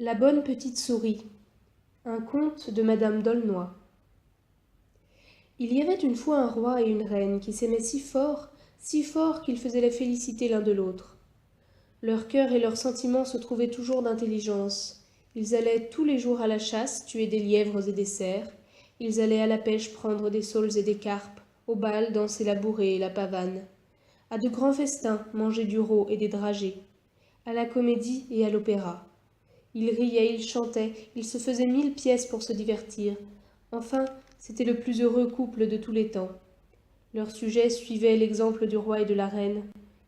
La bonne petite souris. Un conte de Madame d'Aulnoy. Il y avait une fois un roi et une reine qui s'aimaient si fort qu'ils faisaient la félicité l'un de l'autre. Leur cœur et leurs sentiments se trouvaient toujours d'intelligence. Ils allaient tous les jours à la chasse tuer des lièvres et des cerfs. Ils allaient à la pêche prendre des saules et des carpes, au bal danser la bourrée et la pavane. À de grands festins manger du veau et des dragées. À la comédie et à l'opéra. Ils riaient, ils chantaient, ils se faisaient 1000 pièces pour se divertir. Enfin, c'était le plus heureux couple de tous les temps. Leurs sujets suivaient l'exemple du roi et de la reine.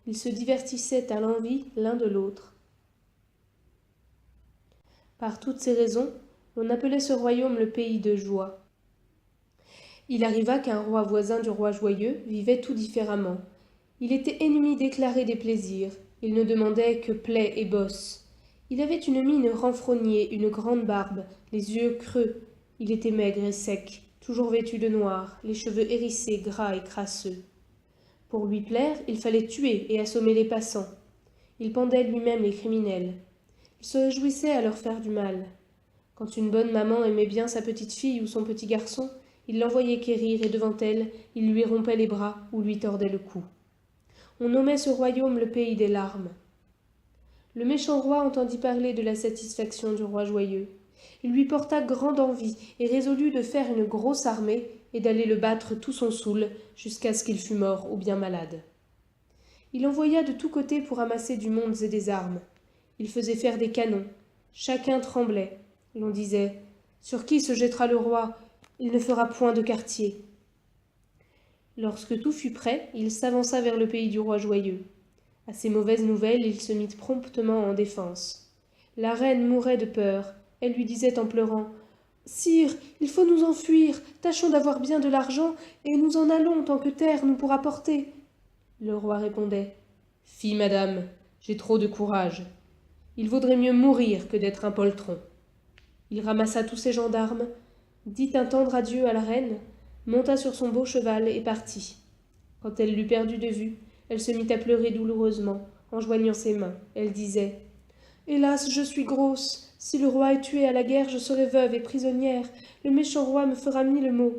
Ils se divertissaient à l'envi l'un de l'autre. Par toutes ces raisons, l'on appelait ce royaume le pays de joie. Il arriva qu'un roi voisin du roi joyeux vivait tout différemment. Il était ennemi déclaré des plaisirs. Il ne demandait que plaie et bosse. Il avait une mine renfrognée, une grande barbe, les yeux creux. Il était maigre et sec, toujours vêtu de noir, les cheveux hérissés, gras et crasseux. Pour lui plaire, il fallait tuer et assommer les passants. Il pendait lui-même les criminels. Il se réjouissait à leur faire du mal. Quand une bonne maman aimait bien sa petite fille ou son petit garçon, il l'envoyait quérir et devant elle, il lui rompait les bras ou lui tordait le cou. On nommait ce royaume le pays des larmes. Le méchant roi entendit parler de la satisfaction du roi joyeux. Il lui porta grande envie et résolut de faire une grosse armée et d'aller le battre tout son soûl jusqu'à ce qu'il fût mort ou bien malade. Il envoya de tous côtés pour amasser du monde et des armes. Il faisait faire des canons. Chacun tremblait. L'on disait « Sur qui se jettera le roi? Il ne fera point de quartier. » Lorsque tout fut prêt, il s'avança vers le pays du roi joyeux. À ces mauvaises nouvelles, il se mit promptement en défense. La reine mourait de peur. Elle lui disait en pleurant « Sire, il faut nous enfuir, tâchons d'avoir bien de l'argent, et nous en allons tant que terre nous pourra porter. » Le roi répondait « Fi, madame, j'ai trop de courage. Il vaudrait mieux mourir que d'être un poltron. » Il ramassa tous ses gendarmes, dit un tendre adieu à la reine, monta sur son beau cheval et partit. Quand elle l'eut perdu de vue, elle se mit à pleurer douloureusement, en joignant ses mains. Elle disait « Hélas, je suis grosse. Si le roi est tué à la guerre, je serai veuve et prisonnière. Le méchant roi me fera 1000 maux. »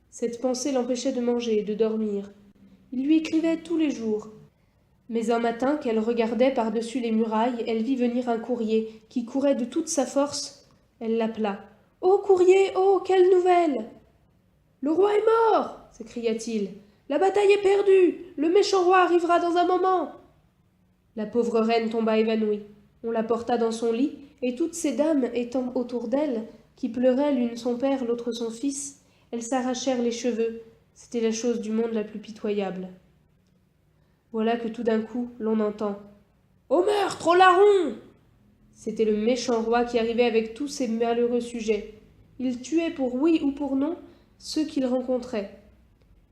Cette pensée l'empêchait de manger et de dormir. Il lui écrivait tous les jours. Mais un matin, qu'elle regardait par-dessus les murailles, elle vit venir un courrier qui courait de toute sa force. Elle l'appela. « Ô courrier, oh, quelle nouvelle !»« Le roi est mort !» s'écria-t-il. « La bataille est perdue. Le méchant roi arrivera dans un moment. » La pauvre reine tomba évanouie. On la porta dans son lit, et toutes ces dames étant autour d'elle, qui pleuraient l'une son père, l'autre son fils, elles s'arrachèrent les cheveux. C'était la chose du monde la plus pitoyable. Voilà que tout d'un coup, l'on entend « Au meurtre, au larron !» C'était le méchant roi qui arrivait avec tous ses malheureux sujets. Il tuait pour oui ou pour non ceux qu'il rencontrait.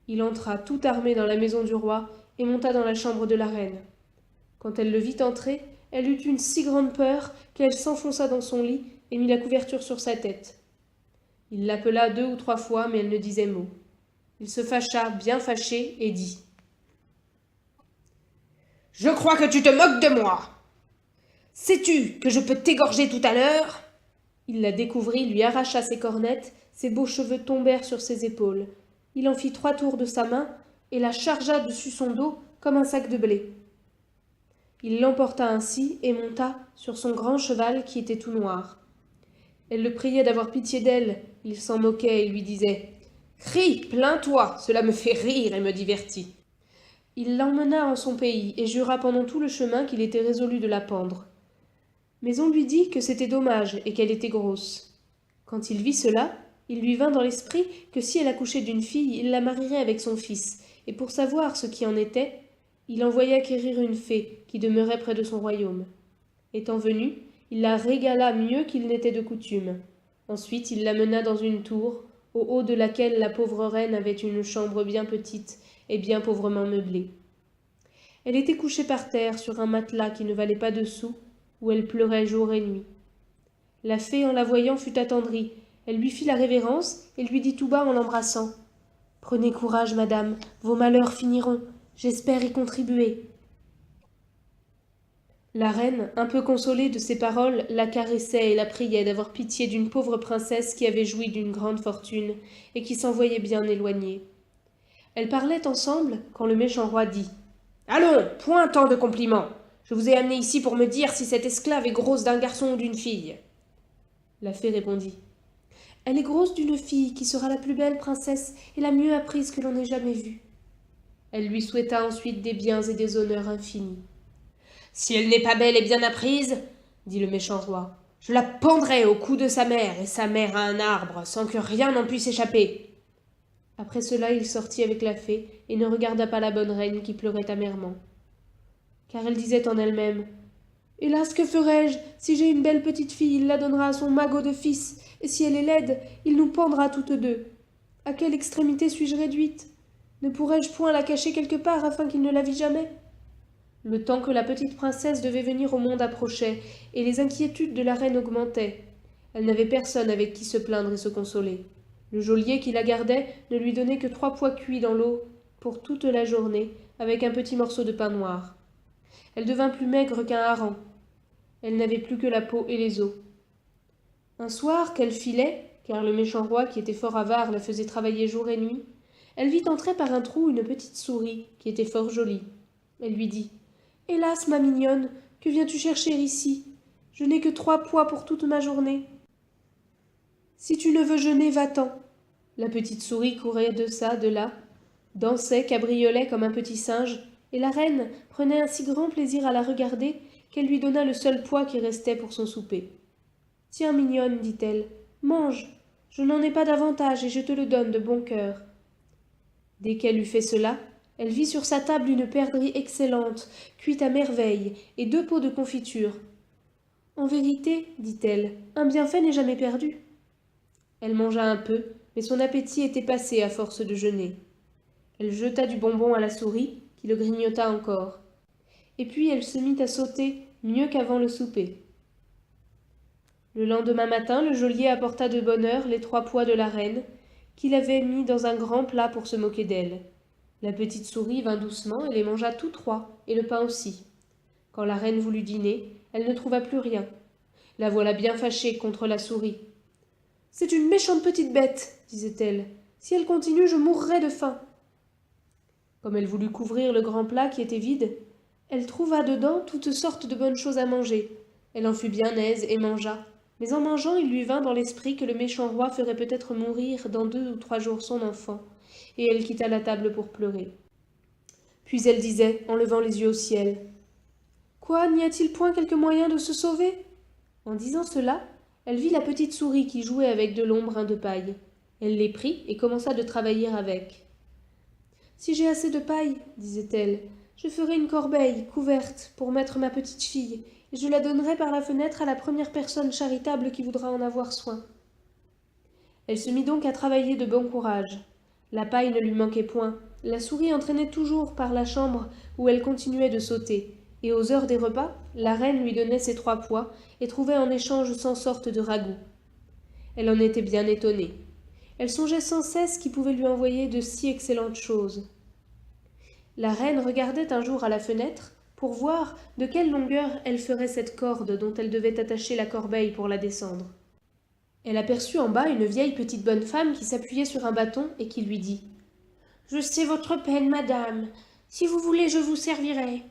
Il entra tout armé dans la maison du roi et monta dans la chambre de la reine. Quand elle le vit entrer, elle eut une si grande peur qu'elle s'enfonça dans son lit et mit la couverture sur sa tête. Il l'appela 2 ou 3 fois, mais elle ne disait mot. Il se fâcha, bien fâché, et dit « Je crois que tu te moques de moi. Sais-tu que je peux t'égorger tout à l'heure ?» Il la découvrit, lui arracha ses cornettes, ses beaux cheveux tombèrent sur ses épaules. Il en fit 3 tours de sa main et la chargea dessus son dos comme un sac de blé. Il l'emporta ainsi et monta sur son grand cheval qui était tout noir. Elle le priait d'avoir pitié d'elle. Il s'en moquait et lui disait « Crie, plains-toi, cela me fait rire et me divertit. » Il l'emmena en son pays et jura pendant tout le chemin qu'il était résolu de la pendre. Mais on lui dit que c'était dommage et qu'elle était grosse. Quand il vit cela, il lui vint dans l'esprit que si elle accouchait d'une fille, il la marierait avec son fils, et pour savoir ce qui en était, il envoya quérir une fée qui demeurait près de son royaume. Étant venu, il la régala mieux qu'il n'était de coutume. Ensuite, il la mena dans une tour, au haut de laquelle la pauvre reine avait une chambre bien petite et bien pauvrement meublée. Elle était couchée par terre sur un matelas qui ne valait pas de sou, où elle pleurait jour et nuit. La fée, en la voyant, fut attendrie. Elle lui fit la révérence et lui dit tout bas en l'embrassant « Prenez courage, madame, vos malheurs finiront. J'espère y contribuer. » La reine, un peu consolée de ces paroles, la caressait et la priait d'avoir pitié d'une pauvre princesse qui avait joui d'une grande fortune et qui s'en voyait bien éloignée. Elles parlaient ensemble quand le méchant roi dit « Allons, point tant de compliments. Je vous ai amené ici pour me dire si cette esclave est grosse d'un garçon ou d'une fille. » La fée répondit « Elle est grosse d'une fille qui sera la plus belle princesse et la mieux apprise que l'on ait jamais vue. » Elle lui souhaita ensuite des biens et des honneurs infinis. « Si elle n'est pas belle et bien apprise, dit le méchant roi, je la pendrai au cou de sa mère et sa mère à un arbre sans que rien n'en puisse échapper. » Après cela, il sortit avec la fée et ne regarda pas la bonne reine qui pleurait amèrement. Car elle disait en elle-même « Hélas, que ferai-je? Si j'ai une belle petite fille, il la donnera à son magot de fils, et si elle est laide, il nous pendra toutes deux. À quelle extrémité suis-je réduite? Ne pourrais-je point la cacher quelque part afin qu'il ne la vît jamais ?» Le temps que la petite princesse devait venir au monde approchait, et les inquiétudes de la reine augmentaient. Elle n'avait personne avec qui se plaindre et se consoler. Le geôlier qui la gardait ne lui donnait que 3 pois cuits dans l'eau pour toute la journée, avec un petit morceau de pain noir. Elle devint plus maigre qu'un hareng. Elle n'avait plus que la peau et les os. Un soir qu'elle filait, car le méchant roi, qui était fort avare, la faisait travailler jour et nuit, elle vit entrer par un trou une petite souris, qui était fort jolie. Elle lui dit « Hélas, ma mignonne, que viens-tu chercher ici? Je n'ai que 3 pois pour toute ma journée. Si tu ne veux jeûner, va-t'en. » La petite souris courait de ça, de là, dansait, cabriolait comme un petit singe, et la reine prenait un si grand plaisir à la regarder qu'elle lui donna le seul pois qui restait pour son souper. « Tiens, mignonne, dit-elle, mange, je n'en ai pas davantage et je te le donne de bon cœur. » Dès qu'elle eut fait cela, elle vit sur sa table une perdrix excellente, cuite à merveille, et 2 pots de confiture. « En vérité, dit-elle, un bienfait n'est jamais perdu. » Elle mangea un peu, mais son appétit était passé à force de jeûner. Elle jeta du bonbon à la souris, qui le grignota encore. Et puis elle se mit à sauter, mieux qu'avant le souper. Le lendemain matin, le geôlier apporta de bonne heure les 3 pois de la reine, qu'il avait mis dans un grand plat pour se moquer d'elle. La petite souris vint doucement et les mangea tous 3, et le pain aussi. Quand la reine voulut dîner, elle ne trouva plus rien. La voilà bien fâchée contre la souris. « C'est une méchante petite bête, disait-elle. Si elle continue, je mourrai de faim. » Comme elle voulut couvrir le grand plat qui était vide, elle trouva dedans toutes sortes de bonnes choses à manger. Elle en fut bien aise et mangea. Mais en mangeant, il lui vint dans l'esprit que le méchant roi ferait peut-être mourir dans 2 ou 3 jours son enfant, et elle quitta la table pour pleurer. Puis elle disait, en levant les yeux au ciel, « Quoi, n'y a-t-il point quelque moyen de se sauver ?» En disant cela, elle vit la petite souris qui jouait avec de longs brins de paille. Elle les prit et commença de travailler avec. « Si j'ai assez de paille, disait-elle, je ferai une corbeille couverte pour mettre ma petite fille, et je la donnerai par la fenêtre à la première personne charitable qui voudra en avoir soin. » Elle se mit donc à travailler de bon courage. La paille ne lui manquait point. La souris entraînait toujours par la chambre où elle continuait de sauter, et aux heures des repas, la reine lui donnait ses 3 pois et trouvait en échange 100 sortes de ragoûts. Elle en était bien étonnée. Elle songeait sans cesse qui pouvait lui envoyer de si excellentes choses. La reine regardait un jour à la fenêtre pour voir de quelle longueur elle ferait cette corde dont elle devait attacher la corbeille pour la descendre. Elle aperçut en bas une vieille petite bonne femme qui s'appuyait sur un bâton et qui lui dit « Je sais votre peine, madame. Si vous voulez, je vous servirai. »«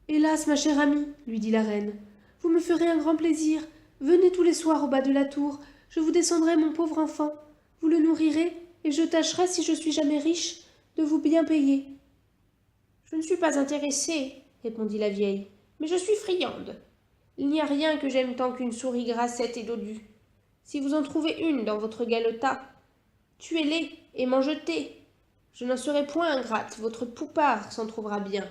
Hélas, ma chère amie, lui dit la reine, vous me ferez un grand plaisir. Venez tous les soirs au bas de la tour. Je vous descendrai mon pauvre enfant. Vous le nourrirez, et je tâcherai, si je suis jamais riche, de vous bien payer. »« Je ne suis pas intéressée, répondit la vieille, mais je suis friande. Il n'y a rien que j'aime tant qu'une souris grassette et dodue. Si vous en trouvez une dans votre galetas, tuez-les et mangez-les. Je n'en serai point ingrate, votre poupard s'en trouvera bien. »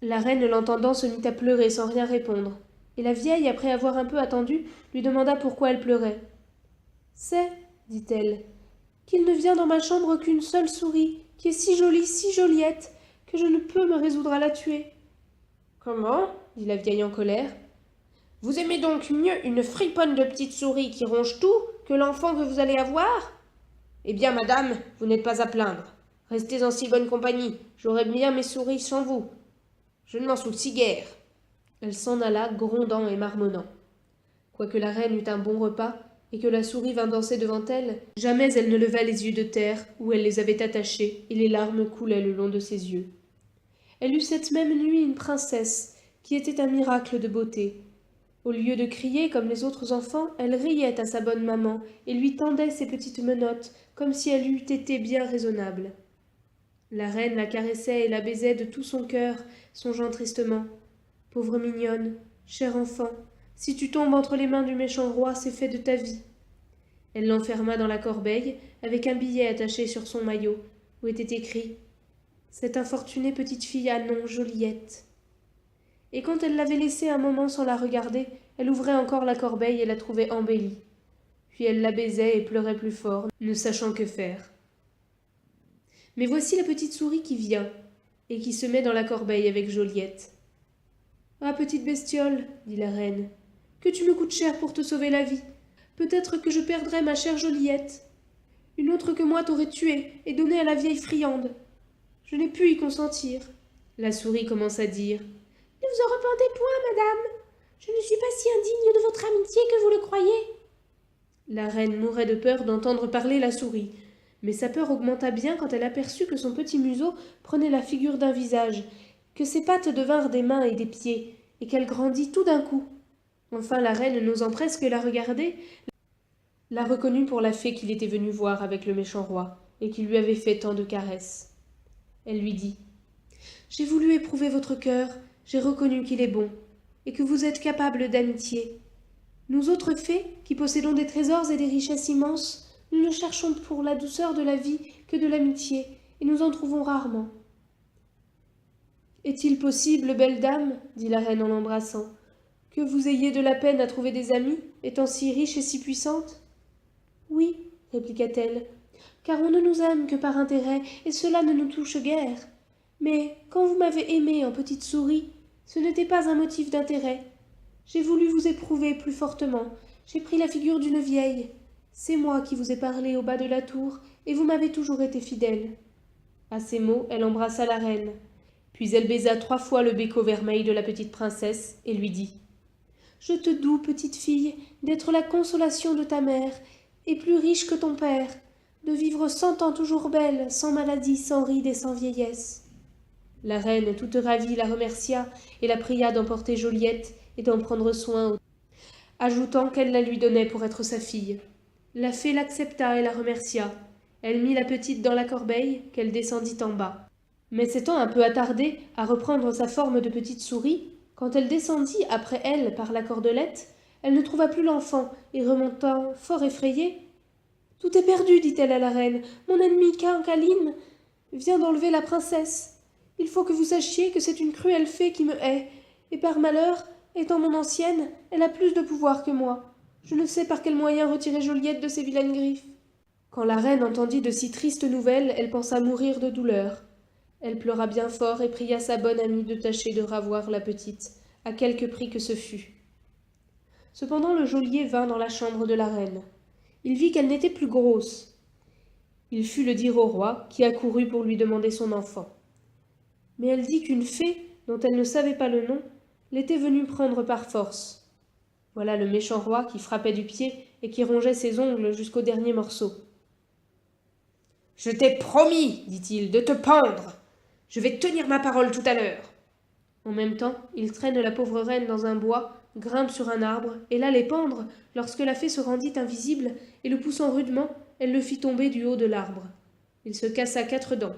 La reine, l'entendant, se mit à pleurer sans rien répondre, et la vieille, après avoir un peu attendu, lui demanda pourquoi elle pleurait. « C'est, dit-elle, qu'il ne vient dans ma chambre qu'une seule souris, qui est si jolie, si joliette, que je ne peux me résoudre à la tuer. »« Comment ?» dit la vieille en colère. « Vous aimez donc mieux une friponne de petite souris qui ronge tout que l'enfant que vous allez avoir ? Eh bien, madame, vous n'êtes pas à plaindre. Restez en si bonne compagnie, j'aurai bien mes souris sans vous. Je ne m'en soucie guère. » Elle s'en alla, grondant et marmonnant. Quoique la reine eût un bon repas, et que la souris vint danser devant elle, jamais elle ne leva les yeux de terre où elle les avait attachés, et les larmes coulaient le long de ses yeux. Elle eut cette même nuit une princesse, qui était un miracle de beauté. Au lieu de crier comme les autres enfants, elle riait à sa bonne maman, et lui tendait ses petites menottes, comme si elle eût été bien raisonnable. La reine la caressait et la baisait de tout son cœur, songeant tristement. Pauvre mignonne, cher enfant, si tu tombes entre les mains du méchant roi, c'est fait de ta vie. Elle l'enferma dans la corbeille, avec un billet attaché sur son maillot, où était écrit « Cette infortunée petite fille a nom Joliette ». Et quand elle l'avait laissée un moment sans la regarder, elle ouvrait encore la corbeille et la trouvait embellie. Puis elle la baisait et pleurait plus fort, ne sachant que faire. Mais voici la petite souris qui vient, et qui se met dans la corbeille avec Joliette. « Ah, petite bestiole, dit la reine, que tu me coûtes cher pour te sauver la vie. Peut-être que je perdrais ma chère Joliette. Une autre que moi t'aurait tuée et donnée à la vieille friande. Je n'ai pu y consentir. » La souris commence à dire. « Ne vous en repentez point, madame. Je ne suis pas si indigne de votre amitié que vous le croyez. » La reine mourait de peur d'entendre parler la souris, mais sa peur augmenta bien quand elle aperçut que son petit museau prenait la figure d'un visage, que ses pattes devinrent des mains et des pieds, et qu'elle grandit tout d'un coup. Enfin la reine, n'osant presque la regarder, la reconnut pour la fée qu'il était venu voir avec le méchant roi, et qui lui avait fait tant de caresses. Elle lui dit « J'ai voulu éprouver votre cœur, j'ai reconnu qu'il est bon, et que vous êtes capable d'amitié. Nous autres fées, qui possédons des trésors et des richesses immenses, nous ne cherchons pour la douceur de la vie que de l'amitié, et nous en trouvons rarement. » « Est-il possible, belle dame, dit la reine en l'embrassant, que vous ayez de la peine à trouver des amis, étant si riche et si puissante ? » « Oui, répliqua-t-elle, car on ne nous aime que par intérêt, et cela ne nous touche guère. Mais quand vous m'avez aimée en petite souris, ce n'était pas un motif d'intérêt. J'ai voulu vous éprouver plus fortement, j'ai pris la figure d'une vieille. C'est moi qui vous ai parlé au bas de la tour, et vous m'avez toujours été fidèle. » À ces mots, elle embrassa la reine. Puis elle baisa 3 fois le béco vermeil de la petite princesse et lui dit « Je te doue, petite fille, d'être la consolation de ta mère, et plus riche que ton père, de vivre 100 ans toujours belle, sans maladie, sans rides et sans vieillesse. » La reine, toute ravie, la remercia et la pria d'emporter Joliette et d'en prendre soin, ajoutant qu'elle la lui donnait pour être sa fille. La fée l'accepta et la remercia. Elle mit la petite dans la corbeille, qu'elle descendit en bas. Mais s'étant un peu attardée à reprendre sa forme de petite souris, quand elle descendit après elle par la cordelette, elle ne trouva plus l'enfant, et remontant fort effrayée, « Tout est perdu, dit-elle à la reine, mon ennemie Cancaline vient d'enlever la princesse. Il faut que vous sachiez que c'est une cruelle fée qui me hait, et par malheur, étant mon ancienne, elle a plus de pouvoir que moi. Je ne sais par quel moyen retirer Joliette de ses vilaines griffes. » Quand la reine entendit de si tristes nouvelles, elle pensa mourir de douleur. Elle pleura bien fort et pria sa bonne amie de tâcher de ravoir la petite, à quelque prix que ce fût. Cependant le geôlier vint dans la chambre de la reine. Il vit qu'elle n'était plus grosse. Il fut le dire au roi, qui accourut pour lui demander son enfant. Mais elle dit qu'une fée, dont elle ne savait pas le nom, l'était venue prendre par force. Voilà le méchant roi qui frappait du pied et qui rongeait ses ongles jusqu'au dernier morceau. « Je t'ai promis, dit-il, de te pendre. Je vais tenir ma parole tout à l'heure. » En même temps, il traîne la pauvre reine dans un bois, grimpe sur un arbre, et l'allait pendre, lorsque la fée se rendit invisible, et le poussant rudement, elle le fit tomber du haut de l'arbre. Il se cassa 4 dents.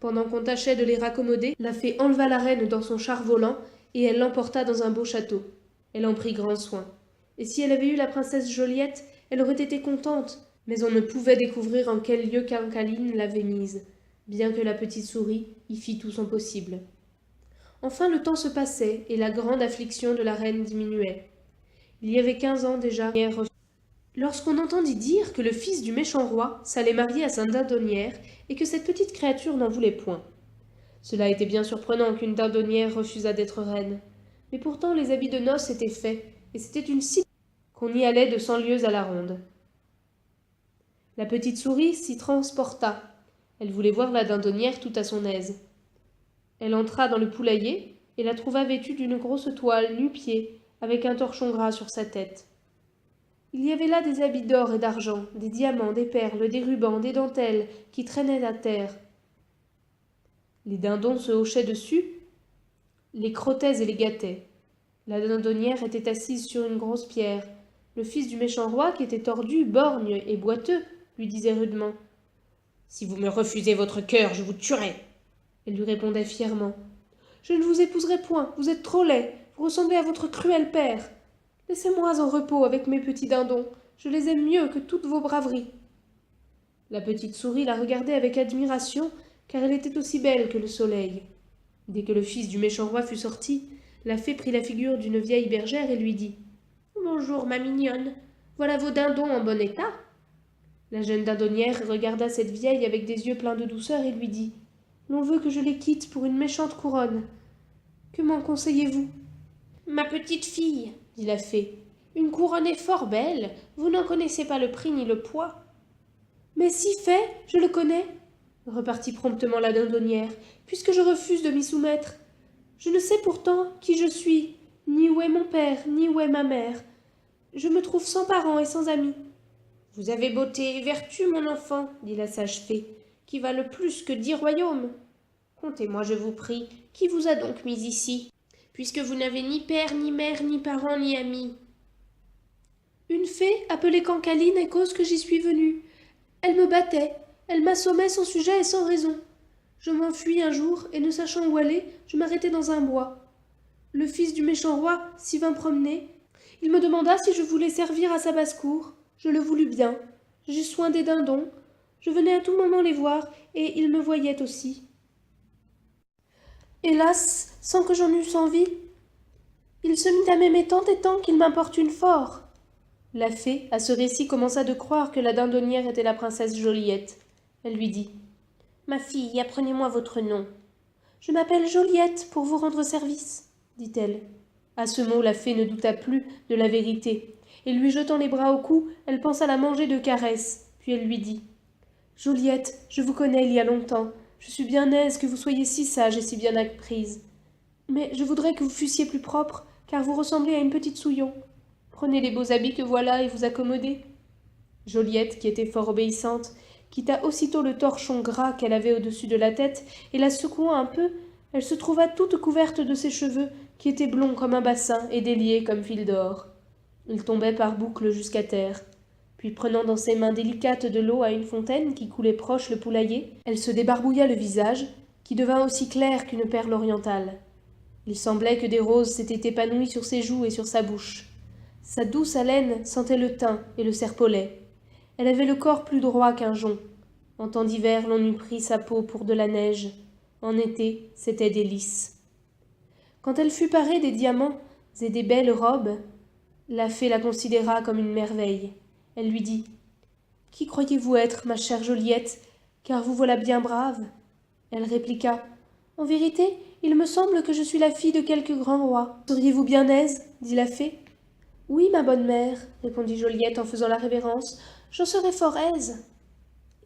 Pendant qu'on tâchait de les raccommoder, la fée enleva la reine dans son char volant, et elle l'emporta dans un beau château. Elle en prit grand soin. Et si elle avait eu la princesse Joliette, elle aurait été contente, mais on ne pouvait découvrir en quel lieu Cancaline l'avait mise, bien que la petite souris y fît tout son possible. Enfin le temps se passait, et la grande affliction de la reine diminuait. Il y avait 15 ans déjà, lorsqu'on entendit dire que le fils du méchant roi s'allait marier à sa dindonnière, et que cette petite créature n'en voulait point. Cela était bien surprenant qu'une dindonnière refusât d'être reine, mais pourtant les habits de noces étaient faits, et c'était une si qu'on y allait de 100 lieues à la ronde. La petite souris s'y transporta. Elle voulait voir la dindonnière tout à son aise. Elle entra dans le poulailler, et la trouva vêtue d'une grosse toile nu-pieds, avec un torchon gras sur sa tête. Il y avait là des habits d'or et d'argent, des diamants, des perles, des rubans, des dentelles, qui traînaient à terre. Les dindons se hochaient dessus, les crottaient et les gâtaient. La dindonnière était assise sur une grosse pierre. Le fils du méchant roi, qui était tordu, borgne et boiteux, lui disait rudement « Si vous me refusez votre cœur, je vous tuerai !» Elle lui répondait fièrement « Je ne vous épouserai point, vous êtes trop laid, vous ressemblez à votre cruel père. Laissez-moi en repos avec mes petits dindons, je les aime mieux que toutes vos braveries. » La petite souris la regardait avec admiration, car elle était aussi belle que le soleil. Dès que le fils du méchant roi fut sorti, la fée prit la figure d'une vieille bergère et lui dit « Bonjour, ma mignonne, voilà vos dindons en bon état. » La jeune dindonnière regarda cette vieille avec des yeux pleins de douceur et lui dit « L'on veut que je les quitte pour une méchante couronne. Que m'en conseillez-vous ?»« Ma petite fille, dit la fée, une couronne est fort belle, vous n'en connaissez pas le prix ni le poids. »« Mais si fait, je le connais, repartit promptement la dindonnière, puisque je refuse de m'y soumettre. Je ne sais pourtant qui je suis, ni où est mon père, ni où est ma mère. Je me trouve sans parents et sans amis. »« Vous avez beauté et vertu, mon enfant, dit la sage fée, qui valent plus que 10 royaumes. Contez-moi, je vous prie, qui vous a donc mis ici, puisque vous n'avez ni père, ni mère, ni parents, ni amis. »« Une fée appelée Cancaline est cause que j'y suis venue. Elle me battait, elle m'assommait sans sujet et sans raison. Je m'enfuis un jour, et ne sachant où aller, je m'arrêtai dans un bois. Le fils du méchant roi s'y vint promener. Il me demanda si je voulais servir à sa basse-cour. Je le voulus bien. J'eus soin des dindons. Je venais à tout moment les voir, et ils me voyaient aussi. Hélas, sans que j'en eusse envie, il se mit à m'aimer tant et tant qu'il m'importune fort. La fée, à ce récit, commença de croire que la dindonnière était la princesse Joliette. Elle lui dit « Ma fille, apprenez-moi votre nom. »« Je m'appelle Joliette pour vous rendre service, » dit-elle. À ce mot, la fée ne douta plus de la vérité, et lui jetant les bras au cou, elle pensa la manger de caresses. Puis elle lui dit « Joliette, je vous connais il y a longtemps. Je suis bien aise que vous soyez si sage et si bien apprise. Mais je voudrais que vous fussiez plus propre, car vous ressemblez à une petite souillon. Prenez les beaux habits que voilà et vous accommodez. » Joliette, qui était fort obéissante, quitta aussitôt le torchon gras qu'elle avait au-dessus de la tête, et la secouant un peu, elle se trouva toute couverte de ses cheveux, qui étaient blonds comme un bassin et déliés comme fil d'or. Ils tombaient par boucles jusqu'à terre. Puis, prenant dans ses mains délicates de l'eau à une fontaine qui coulait proche le poulailler, elle se débarbouilla le visage, qui devint aussi clair qu'une perle orientale. Il semblait que des roses s'étaient épanouies sur ses joues et sur sa bouche. Sa douce haleine sentait le thym et le serpolet. Elle avait le corps plus droit qu'un jonc. En temps d'hiver, l'on eût pris sa peau pour de la neige. En été, c'était des lys. Quand elle fut parée des diamants et des belles robes, la fée la considéra comme une merveille. Elle lui dit « Qui croyez-vous être, ma chère Joliette, car vous voilà bien brave ?» Elle répliqua « En vérité, il me semble que je suis la fille de quelque grand roi. Seriez-vous bien aise ?» dit la fée. « Oui, ma bonne mère, » répondit Joliette en faisant la révérence, « j'en serais fort aise. »«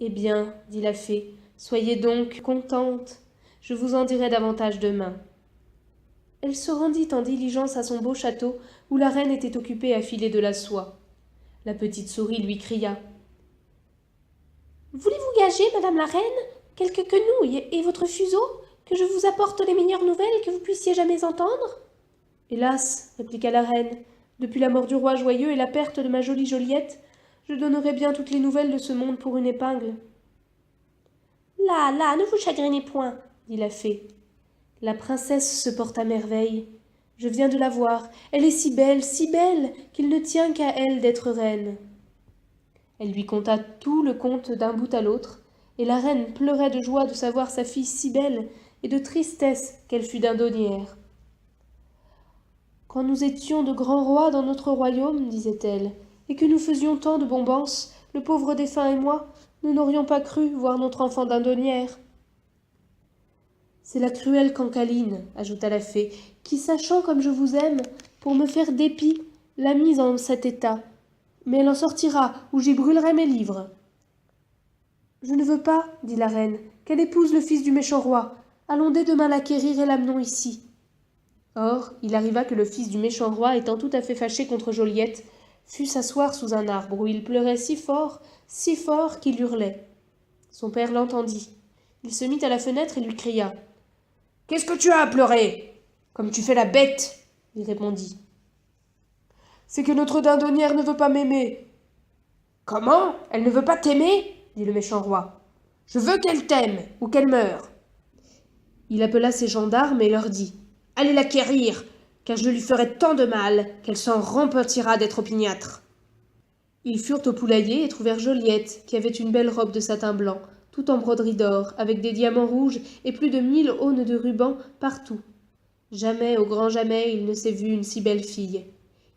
Eh bien, » dit la fée, « soyez donc contente. Je vous en dirai davantage demain. » Elle se rendit en diligence à son beau château, où la reine était occupée à filer de la soie. La petite souris lui cria « Voulez-vous gager, madame la reine, quelques quenouilles et votre fuseau, que je vous apporte les meilleures nouvelles que vous puissiez jamais entendre ?» « Hélas, répliqua la reine, depuis la mort du roi joyeux et la perte de ma jolie Joliette, je donnerais bien toutes les nouvelles de ce monde pour une épingle. »« Là, là, ne vous chagrinez point, » dit la fée. La princesse se porte à merveille. Je viens de la voir. Elle est si belle qu'il ne tient qu'à elle d'être reine. Elle lui conta tout le conte d'un bout à l'autre, et la reine pleurait de joie de savoir sa fille si belle et de tristesse qu'elle fût dindonnière. « Quand nous étions de grands rois dans notre royaume, disait-elle, et que nous faisions tant de bombances, le pauvre défunt et moi, nous n'aurions pas cru voir notre enfant dindonnière. »« C'est la cruelle Cancaline, ajouta la fée, qui, sachant comme je vous aime, pour me faire dépit, l'a mise en cet état. Mais elle en sortira, ou j'y brûlerai mes livres. »« Je ne veux pas, dit la reine, qu'elle épouse le fils du méchant roi. Allons dès demain l'acquérir et l'amenons ici. » Or, il arriva que le fils du méchant roi, étant tout à fait fâché contre Joliette, fut s'asseoir sous un arbre où il pleurait si fort qu'il hurlait. Son père l'entendit. Il se mit à la fenêtre et lui cria. « Qu'est-ce que tu as à pleurer ? Comme tu fais la bête !» il répondit. « C'est que notre dindonnière ne veut pas m'aimer. »« Comment ? Elle ne veut pas t'aimer ?» dit le méchant roi. « Je veux qu'elle t'aime ou qu'elle meure. » Il appela ses gendarmes et leur dit. « Allez la quérir, car je lui ferai tant de mal qu'elle s'en repentira d'être opiniâtre. » Ils furent au poulailler et trouvèrent Joliette, qui avait une belle robe de satin blanc, tout en broderie d'or, avec des diamants rouges et plus de 1000 aunes de ruban partout. Jamais, au grand jamais, il ne s'est vu une si belle fille.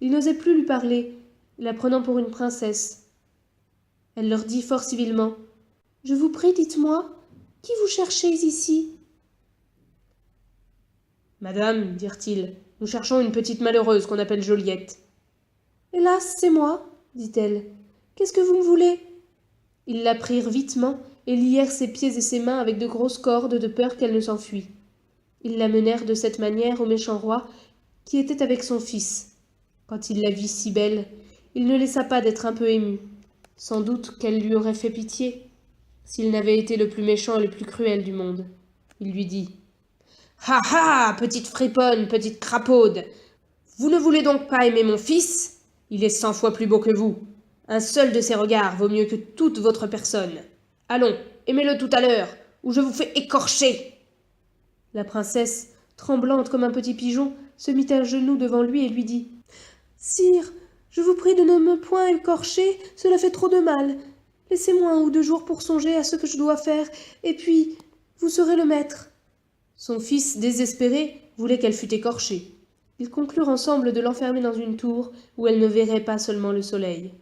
Il n'osait plus lui parler, la prenant pour une princesse. Elle leur dit fort civilement. « Je vous prie, dites-moi, qui vous cherchez ici ?» « Madame, dirent-ils, nous cherchons une petite malheureuse qu'on appelle Joliette. »« Hélas, c'est moi, dit-elle. Qu'est-ce que vous me voulez ?» Ils la prirent vitement et lièrent ses pieds et ses mains avec de grosses cordes de peur qu'elle ne s'enfuît. Ils la menèrent de cette manière au méchant roi, qui était avec son fils. Quand il la vit si belle, il ne laissa pas d'être un peu ému. Sans doute qu'elle lui aurait fait pitié, s'il n'avait été le plus méchant et le plus cruel du monde. Il lui dit. Ha ha, petite friponne, petite crapaude. Vous ne voulez donc pas aimer mon fils ? Il est 100 fois plus beau que vous. Un seul de ses regards vaut mieux que toute votre personne. Allons, aimez-le tout à l'heure, ou je vous fais écorcher. La princesse, tremblante comme un petit pigeon, se mit à genoux devant lui et lui dit. Sire, je vous prie de ne me point écorcher, cela fait trop de mal. Laissez-moi 1 ou 2 jours pour songer à ce que je dois faire, et puis vous serez le maître. Son fils, désespéré, voulait qu'elle fût écorchée. Ils conclurent ensemble de l'enfermer dans une tour où elle ne verrait pas seulement le soleil.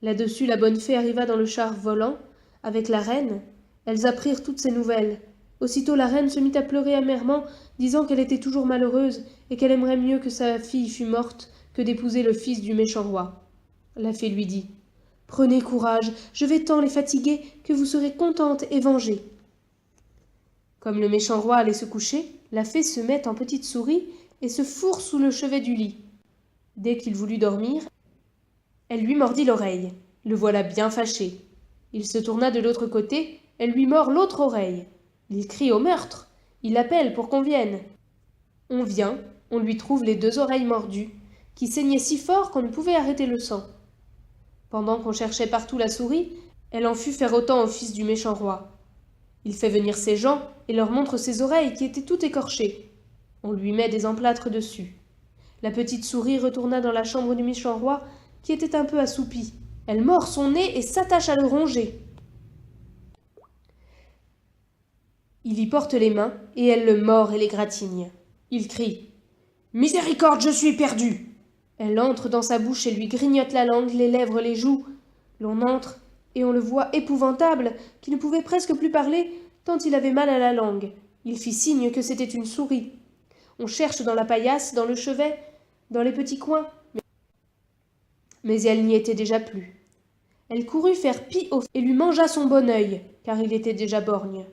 Là-dessus, la bonne fée arriva dans le char volant, avec la reine. Elles apprirent toutes ces nouvelles. Aussitôt la reine se mit à pleurer amèrement, disant qu'elle était toujours malheureuse et qu'elle aimerait mieux que sa fille fût morte que d'épouser le fils du méchant roi. La fée lui dit. « Prenez courage, je vais tant les fatiguer que vous serez contente et vengée. » Comme le méchant roi allait se coucher, la fée se met en petite souris et se fourre sous le chevet du lit. Dès qu'il voulut dormir, elle lui mordit l'oreille. Le voilà bien fâché. Il se tourna de l'autre côté, elle lui mord l'autre oreille. Il crie au meurtre. Il appelle pour qu'on vienne. On vient, on lui trouve les 2 oreilles mordues, qui saignaient si fort qu'on ne pouvait arrêter le sang. Pendant qu'on cherchait partout la souris, elle en fut faire autant au fils du méchant roi. Il fait venir ses gens et leur montre ses oreilles qui étaient toutes écorchées. On lui met des emplâtres dessus. La petite souris retourna dans la chambre du méchant roi, qui était un peu assoupi. Elle mord son nez et s'attache à le ronger. Il y porte les mains, et elle le mord et l'égratigne. Il crie. « Miséricorde, je suis perdu !» Elle entre dans sa bouche et lui grignote la langue, les lèvres, les joues. L'on entre, et on le voit épouvantable, qui ne pouvait presque plus parler, tant il avait mal à la langue. Il fit signe que c'était une souris. On cherche dans la paillasse, dans le chevet, dans les petits coins, mais elle n'y était déjà plus. Elle courut faire pis au et lui mangea son bon œil, car il était déjà borgne.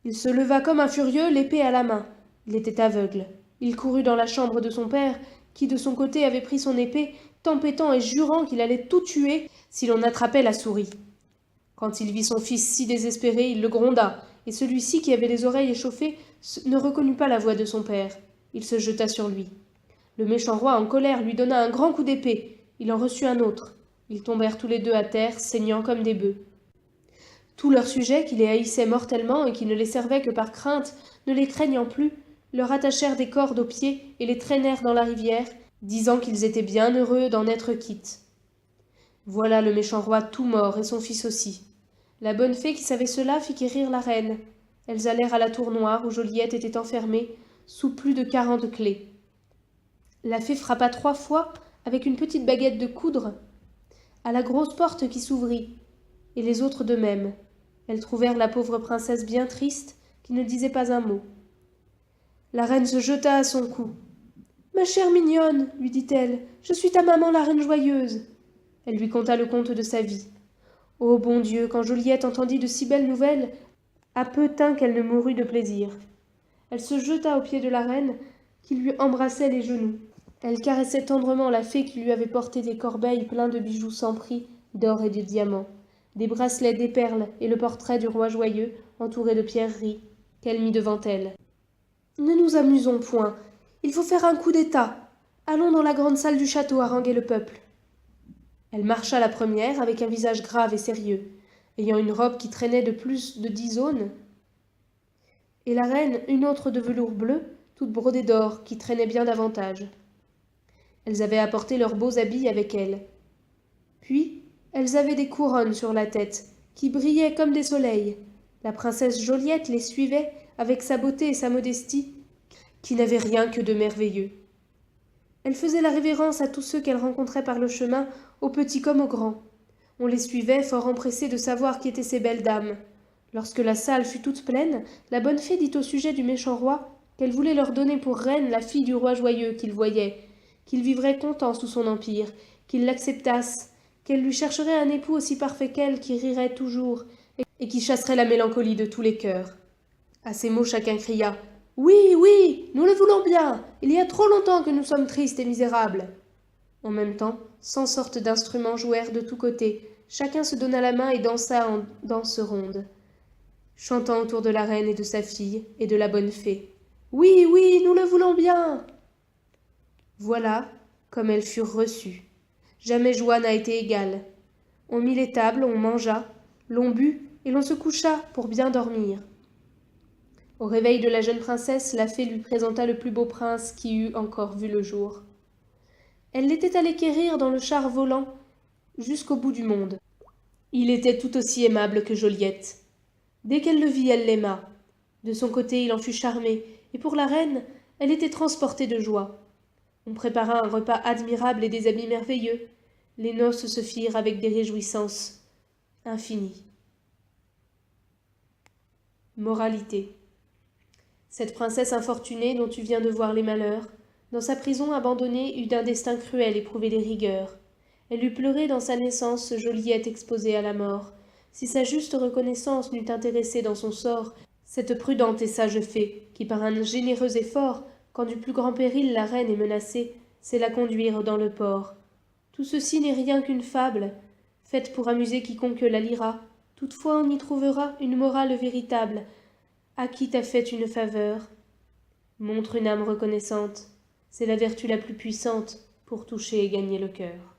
Il se leva comme un furieux, l'épée à la main. Il était aveugle. Il courut dans la chambre de son père, qui de son côté avait pris son épée, tempêtant et jurant qu'il allait tout tuer si l'on attrapait la souris. Quand il vit son fils si désespéré, il le gronda, et celui-ci, qui avait les oreilles échauffées, ne reconnut pas la voix de son père. Il se jeta sur lui. Le méchant roi, en colère, lui donna un grand coup d'épée. Il en reçut un autre. Ils tombèrent tous les 2 à terre, saignant comme des bœufs. Tous leurs sujets, qui les haïssaient mortellement et qui ne les servaient que par crainte, ne les craignant plus, leur attachèrent des cordes aux pieds et les traînèrent dans la rivière, disant qu'ils étaient bien heureux d'en être quittes. Voilà le méchant roi tout mort, et son fils aussi. La bonne fée qui savait cela fit quérir la reine. Elles allèrent à la tour noire où Joliette était enfermée, sous plus de 40 clés. La fée frappa 3 fois, avec une petite baguette de coudre, à la grosse porte qui s'ouvrit, et les autres de même. Elles trouvèrent la pauvre princesse bien triste, qui ne disait pas un mot. La reine se jeta à son cou. « Ma chère mignonne, lui dit-elle, je suis ta maman la reine joyeuse. » Elle lui conta le conte de sa vie. Ô bon Dieu, quand Joliette entendit de si belles nouvelles, à peu tint qu'elle ne mourut de plaisir. Elle se jeta aux pieds de la reine, qui lui embrassait les genoux. Elle caressait tendrement la fée qui lui avait porté des corbeilles pleins de bijoux sans prix, d'or et de diamants, des bracelets, des perles et le portrait du roi joyeux, entouré de pierreries, qu'elle mit devant elle. « Ne nous amusons point. Il faut faire un coup d'état. Allons dans la grande salle du château haranguer le peuple. » Elle marcha la première avec un visage grave et sérieux, ayant une robe qui traînait de plus de 10 aunes, et la reine une autre de velours bleu, toute brodée d'or, qui traînait bien davantage. Elles avaient apporté leurs beaux habits avec elles. Puis, elles avaient des couronnes sur la tête, qui brillaient comme des soleils. La princesse Joliette les suivait avec sa beauté et sa modestie, qui n'avaient rien que de merveilleux. Elle faisait la révérence à tous ceux qu'elle rencontrait par le chemin, aux petits comme aux grands. On les suivait, fort empressés de savoir qui étaient ces belles dames. Lorsque la salle fut toute pleine, la bonne fée dit au sujet du méchant roi qu'elle voulait leur donner pour reine la fille du roi joyeux qu'il voyait, qu'il vivrait content sous son empire, qu'ils l'acceptassent, qu'elle lui chercherait un époux aussi parfait qu'elle, qui rirait toujours, et qui chasserait la mélancolie de tous les cœurs. À ces mots, chacun cria « Oui, oui, nous le voulons bien. Il y a trop longtemps que nous sommes tristes et misérables. » En même temps, 100 sortes d'instruments jouèrent de tous côtés. Chacun se donna la main et dansa en danse ronde, chantant autour de la reine et de sa fille et de la bonne fée. « Oui, oui, nous le voulons bien. » Voilà comme elles furent reçues. Jamais joie n'a été égale. On mit les tables, on mangea, l'on but et l'on se coucha pour bien dormir. Au réveil de la jeune princesse, la fée lui présenta le plus beau prince qui eût encore vu le jour. Elle l'était allée quérir dans le char volant jusqu'au bout du monde. Il était tout aussi aimable que Joliette. Dès qu'elle le vit, elle l'aima. De son côté, il en fut charmé, et pour la reine, elle était transportée de joie. On prépara un repas admirable et des habits merveilleux. Les noces se firent avec des réjouissances infinies. Moralité. Cette princesse infortunée dont tu viens de voir les malheurs, dans sa prison abandonnée, eut d'un destin cruel éprouvé des rigueurs. Elle eût pleuré dans sa naissance, Joliette exposée à la mort. Si sa juste reconnaissance n'eût intéressé dans son sort cette prudente et sage fée, qui par un généreux effort, quand du plus grand péril la reine est menacée, sait la conduire dans le port. Tout ceci n'est rien qu'une fable, faite pour amuser quiconque la lira. Toutefois on y trouvera une morale véritable. À qui t'a fait une faveur, montre une âme reconnaissante. C'est la vertu la plus puissante pour toucher et gagner le cœur.